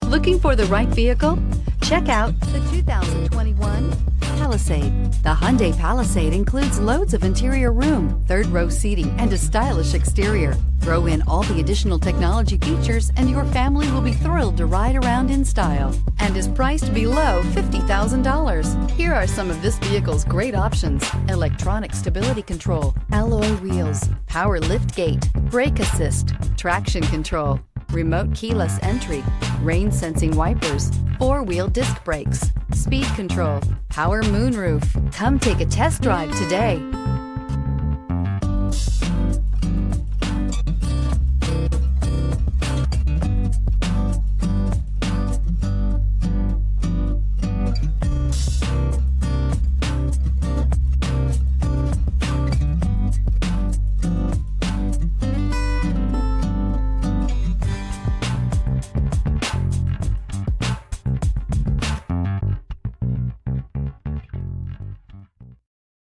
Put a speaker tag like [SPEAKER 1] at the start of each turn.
[SPEAKER 1] Looking for the right vehicle? Check out the 2021 Palisade. The Hyundai Palisade includes loads of interior room, third-row seating, and a stylish exterior. Throw in all the additional technology features and your family will be thrilled to ride around in style, and is priced below $50,000. Here are some of this vehicle's great options: electronic stability control, alloy wheels, power lift gate, brake assist, traction control, remote keyless entry, rain sensing wipers, four-wheel disc brakes, speed control, power moonroof. Come take a test drive today.